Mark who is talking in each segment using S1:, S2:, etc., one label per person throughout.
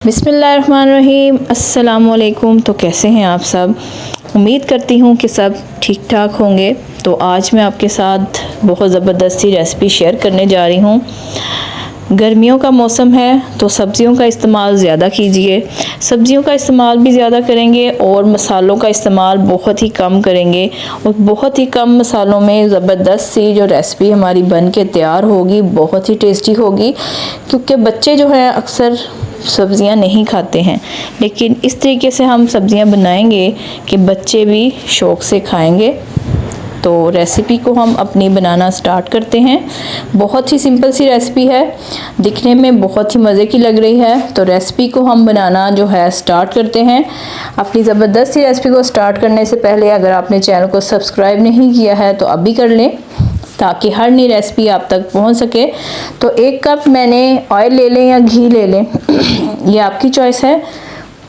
S1: बिस्मिल्लाहिर्रहमानिर्रहीम। अस्सलामुअलैकुम। तो कैसे हैं आप सब? उम्मीद करती हूँ कि सब ठीक ठाक होंगे। तो आज मैं आपके साथ बहुत ज़बरदस्ती रेसिपी शेयर करने जा रही हूँ। गर्मियों का मौसम है तो सब्ज़ियों का इस्तेमाल ज़्यादा कीजिए। सब्ज़ियों का इस्तेमाल भी ज़्यादा करेंगे और मसालों का इस्तेमाल बहुत ही कम करेंगे और बहुत ही कम मसालों में ज़बरदस्त सी जो रेसिपी हमारी बन के तैयार होगी बहुत ही टेस्टी होगी। क्योंकि बच्चे जो है अक्सर सब्ज़ियां नहीं खाते हैं, लेकिन इस तरीके से हम सब्ज़ियां बनाएंगे कि बच्चे भी शौक़ से खाएंगे। तो रेसिपी को हम अपनी बनाना स्टार्ट करते हैं। बहुत ही सिंपल सी रेसिपी है, दिखने में बहुत ही मज़े की लग रही है। तो रेसिपी को हम बनाना जो है स्टार्ट करते हैं। अपनी ज़बरदस्त सी रेसिपी को स्टार्ट करने से पहले अगर आपने चैनल को सब्सक्राइब नहीं किया है तो अभी कर लें ताकि हर नई रेसिपी आप तक पहुंच सके। तो 1 कप मैंने ऑयल ले लें या घी ले लें ये आपकी चॉइस है।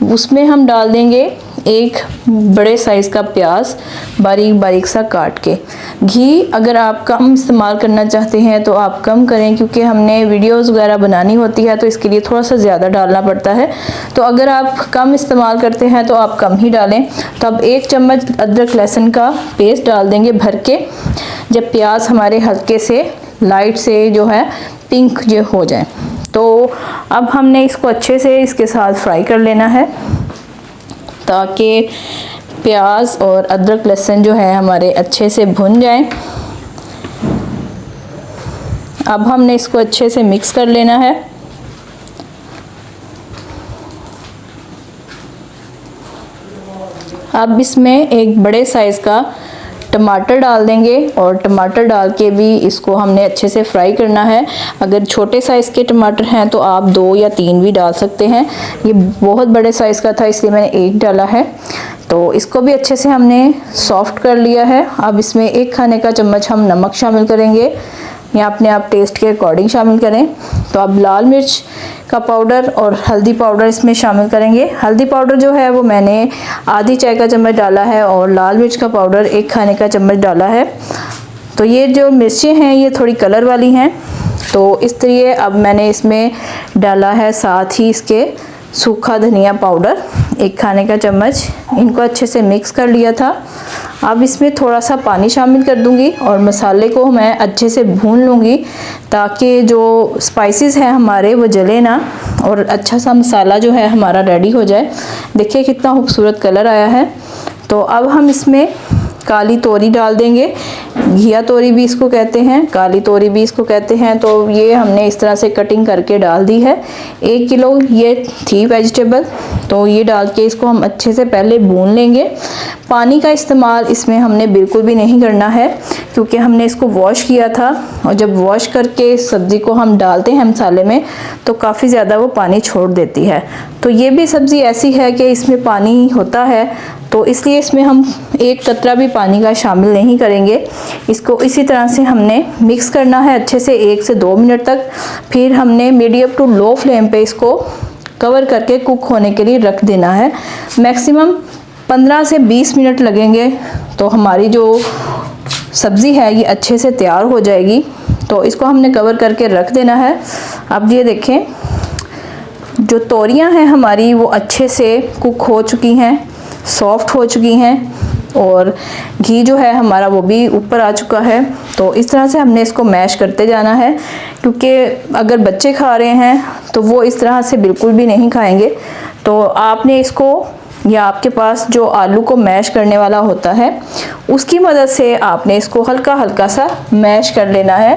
S1: उसमें हम डाल देंगे 1 बड़े साइज़ का प्याज बारीक बारीक सा काट के। घी अगर आप कम इस्तेमाल करना चाहते हैं तो आप कम करें, क्योंकि हमने वीडियोस वगैरह बनानी होती है तो इसके लिए थोड़ा सा ज़्यादा डालना पड़ता है। तो अगर आप कम इस्तेमाल करते हैं तो आप कम ही डालें। तो अब 1 चम्मच अदरक लहसुन का पेस्ट डाल देंगे भर के। जब प्याज हमारे हल्के से लाइट से जो है पिंक जो हो जाए तो अब हमने इसको अच्छे से इसके साथ फ्राई कर लेना है ताकि प्याज और अदरक लहसुन जो है हमारे अच्छे से भुन जाएं। अब हमने इसको अच्छे से मिक्स कर लेना है। अब इसमें 1 बड़े साइज़ का टमाटर डाल देंगे और टमाटर डाल के भी इसको हमने अच्छे से फ्राई करना है। अगर छोटे साइज़ के टमाटर हैं तो आप 2 या 3 भी डाल सकते हैं। ये बहुत बड़े साइज़ का था इसलिए मैंने 1 डाला है। तो इसको भी अच्छे से हमने सॉफ्ट कर लिया है। अब इसमें 1 खाने का चम्मच हम नमक शामिल करेंगे या अपने आप टेस्ट के अकॉर्डिंग शामिल करें। तो अब लाल मिर्च का पाउडर और हल्दी पाउडर इसमें शामिल करेंगे। हल्दी पाउडर जो है वो मैंने आधी चाय का चम्मच डाला है और लाल मिर्च का पाउडर 1 खाने का चम्मच डाला है। तो ये जो मिर्चें हैं ये थोड़ी कलर वाली हैं तो इस तरह अब मैंने इसमें डाला है। साथ ही इसके सूखा धनिया पाउडर 1 खाने का चम्मच, इनको अच्छे से मिक्स कर लिया था। अब इसमें थोड़ा सा पानी शामिल कर दूंगी और मसाले को मैं अच्छे से भून लूँगी ताकि जो स्पाइसेस हैं हमारे वो जले ना और अच्छा सा मसाला जो है हमारा रेडी हो जाए। देखिए कितना खूबसूरत कलर आया है। तो अब हम इसमें काली तोरी डाल देंगे। घिया तोरी भी इसको कहते हैं, काली तोरी भी इसको कहते हैं। तो ये हमने इस तरह से कटिंग करके डाल दी है। 1 किलो ये थी वेजिटेबल। तो ये डाल के इसको हम अच्छे से पहले भून लेंगे। पानी का इस्तेमाल इसमें हमने बिल्कुल भी नहीं करना है क्योंकि हमने इसको वॉश किया था और जब वॉश करके सब्ज़ी को हम डालते हैं मसाले में तो काफ़ी ज़्यादा वो पानी छोड़ देती है। तो ये भी सब्ज़ी ऐसी है कि इसमें पानी होता है तो इसलिए इसमें हम 1 कतरा भी पानी का शामिल नहीं करेंगे। इसको इसी तरह से हमने मिक्स करना है अच्छे से 1 से 2 मिनट तक। फिर हमने मीडियम टू लो फ्लेम पे इसको कवर करके कुक होने के लिए रख देना है। मैक्सिमम 15 से 20 मिनट लगेंगे तो हमारी जो सब्ज़ी है ये अच्छे से तैयार हो जाएगी। तो इसको हमने कवर करके रख देना है। अब ये देखें जो तोरियां हैं हमारी वो अच्छे से कुक हो चुकी हैं, सॉफ्ट हो चुकी हैं और घी जो है हमारा वो भी ऊपर आ चुका है। तो इस तरह से हमने इसको मैश करते जाना है क्योंकि अगर बच्चे खा रहे हैं तो वो इस तरह से बिल्कुल भी नहीं खाएंगे। तो आपने इसको या आपके पास जो आलू को मैश करने वाला होता है उसकी मदद से आपने इसको हल्का हल्का सा मैश कर लेना है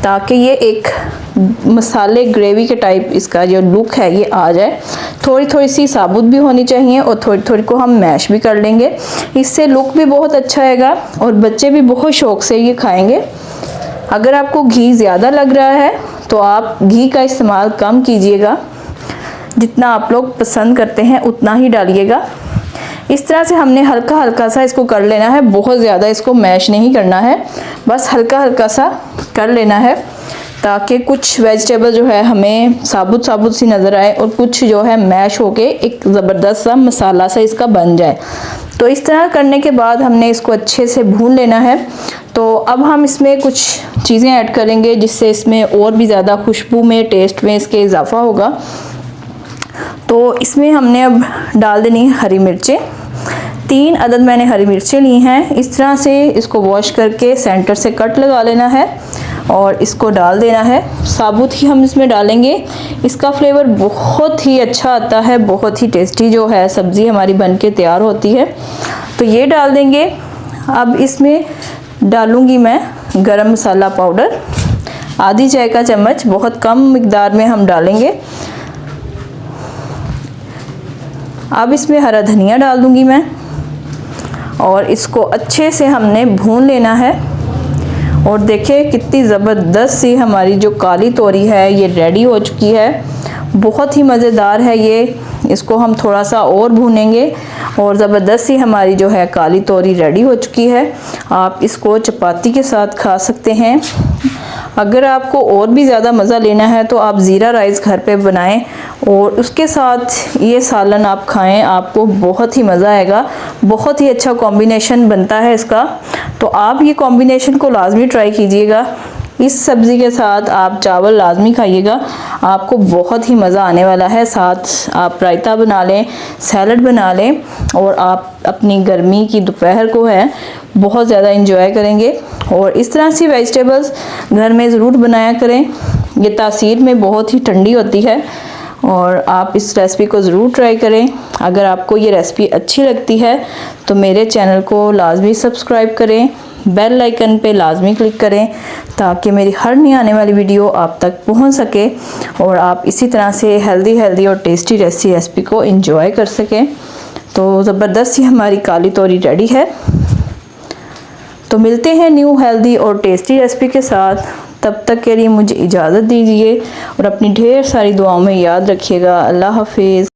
S1: ताकि ये एक मसाले ग्रेवी के टाइप इसका जो लुक है ये आ जाए। थोड़ी थोड़ी सी साबुत भी होनी चाहिए और थोड़ी थोड़ी को हम मैश भी कर लेंगे। इससे लुक भी बहुत अच्छा आएगा और बच्चे भी बहुत शौक़ से ये खाएंगे। अगर आपको घी ज़्यादा लग रहा है तो आप घी का इस्तेमाल कम कीजिएगा, जितना आप लोग पसंद करते हैं उतना ही डालिएगा। इस तरह से हमने हल्का हल्का सा इसको कर लेना है, बहुत ज़्यादा इसको मैश नहीं करना है, बस हल्का हल्का सा कर लेना है ताकि कुछ वेजिटेबल जो है हमें साबुत साबुत सी नज़र आए और कुछ जो है मैश होके एक ज़बरदस्त सा मसाला सा इसका बन जाए। तो इस तरह करने के बाद हमने इसको अच्छे से भून लेना है। तो अब हम इसमें कुछ चीज़ें ऐड करेंगे जिससे इसमें और भी ज़्यादा खुशबू में, टेस्ट में इसके इजाफ़ा होगा। तो इसमें हमने अब डाल देनी है हरी मिर्चें। 3 अदद मैंने हरी मिर्चें ली हैं। इस तरह से इसको वॉश करके सेंटर से कट लगा लेना है और इसको डाल देना है। साबुत ही हम इसमें डालेंगे, इसका फ्लेवर बहुत ही अच्छा आता है, बहुत ही टेस्टी जो है सब्ज़ी हमारी बनके तैयार होती है। तो ये डाल देंगे। अब इसमें डालूँगी मैं गरम मसाला पाउडर, आधी चाय का चम्मच, बहुत कम मिकदार में हम डालेंगे। अब इसमें हरा धनिया डाल दूँगी मैं और इसको अच्छे से हमने भून लेना है। और देखिए कितनी ज़बरदस्त सी हमारी जो काली तोरी है ये रेडी हो चुकी है। बहुत ही मज़ेदार है ये। इसको हम थोड़ा सा और भूनेंगे और ज़बरदस्त सी हमारी जो है काली तोरी रेडी हो चुकी है। आप इसको चपाती के साथ खा सकते हैं। अगर आपको और भी ज़्यादा मज़ा लेना है तो आप ज़ीरा राइस घर पे बनाएं और उसके साथ ये सालन आप खाएं, आपको बहुत ही मज़ा आएगा। बहुत ही अच्छा कॉम्बिनेशन बनता है इसका। तो आप ये कॉम्बिनेशन को लाजमी ट्राई कीजिएगा। इस सब्ज़ी के साथ आप चावल लाजमी खाइएगा, आपको बहुत ही मज़ा आने वाला है। साथ आप रायता बना लें, सैलड बना लें और आप अपनी गर्मी की दोपहर को है बहुत ज़्यादा इंजॉय करेंगे। और इस तरह से वेजिटेबल्स घर में ज़रूर बनाया करें, ये तासीर में बहुत ही ठंडी होती है। और आप इस रेसिपी को ज़रूर ट्राई करें। अगर आपको ये रेसिपी अच्छी लगती है तो मेरे चैनल को लाजमी सब्सक्राइब करें, बेल आइकन पे लाजमी क्लिक करें ताकि मेरी हर नई आने वाली वीडियो आप तक पहुंच सके और आप इसी तरह से हेल्दी और टेस्टी रेसिपी को एंजॉय कर सकें। तो ज़बरदस्त सी हमारी काली तोरी रेडी है। तो मिलते हैं न्यू हेल्दी और टेस्टी रेसिपी के साथ। तब तक के लिए मुझे इजाज़त दीजिए और अपनी ढेर सारी दुआओं में याद रखिएगा। अल्लाह हाफिज़।